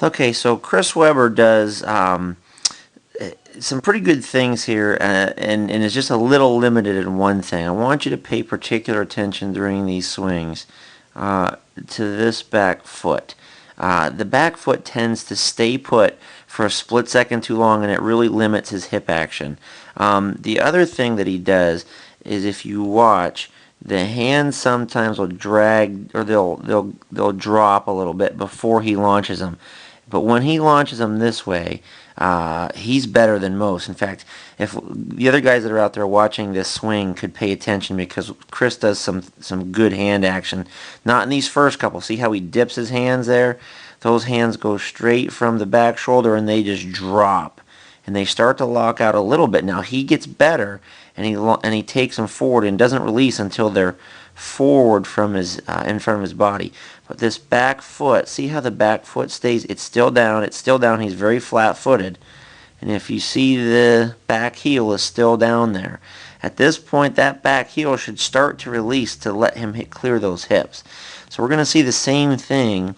Okay, so Chris Webber does some pretty good things here, and is just a little limited in one thing. I want you to pay particular attention during these swings to this back foot. The back foot tends to stay put for a split second too long, and it really limits his hip action. The other thing that he does is, if you watch, the hands sometimes will drag, or they'll drop a little bit before he launches them. But when he launches them this way, he's better than most. In fact, if the other guys that are out there watching this swing could pay attention, because Chris does some good hand action. Not in these first couple. See how he dips his hands there? Those hands go straight from the back shoulder and they just drop. And they start to lock out a little bit. Now he gets better, and he takes them forward and doesn't release until they're forward from his in front of his body. But this back foot, see how the back foot stays? It's still down. It's still down. He's very flat-footed. And if you see, the back heel is still down there. At this point, that back heel should start to release to let him clear those hips. So we're going to see the same thing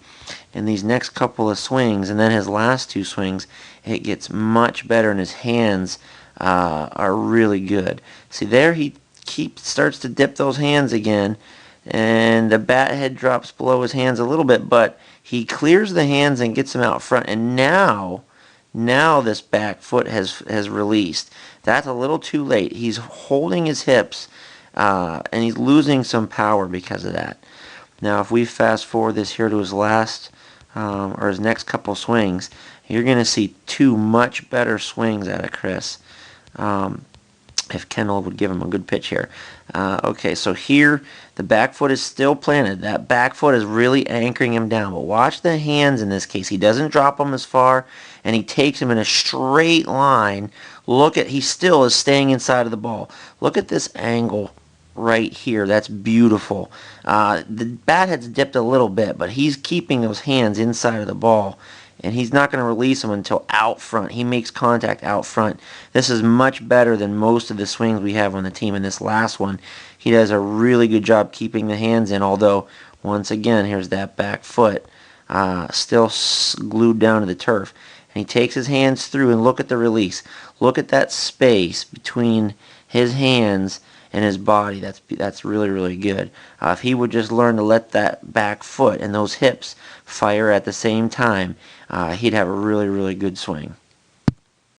in these next couple of swings, and then his last two swings, it gets much better, and his hands are really good. See there, he starts to dip those hands again, and the bat head drops below his hands a little bit, but he clears the hands and gets them out front, and now this back foot has released. That's a little too late. He's holding his hips, and he's losing some power because of that. Now, if we fast forward this here to his last, or his next couple swings, you're going to see two much better swings out of Chris. If Kendall would give him a good pitch here. Okay, so here the back foot is still planted. That back foot is really anchoring him down. But watch the hands in this case. He doesn't drop them as far, and he takes them in a straight line. He still is staying inside of the ball. Look at this angle right here. That's beautiful. The bat head's dipped a little bit, but he's keeping those hands inside of the ball, and he's not going to release them until out front. He makes contact out front. This is much better than most of the swings we have on the team. In this last one, he does a really good job keeping the hands in, although, once again, here's that back foot still glued down to the turf. And he takes his hands through, and look at the release. Look at that space between his hands and his body. That's really, really good. If he would just learn to let that back foot and those hips fire at the same time, he'd have a really, really good swing.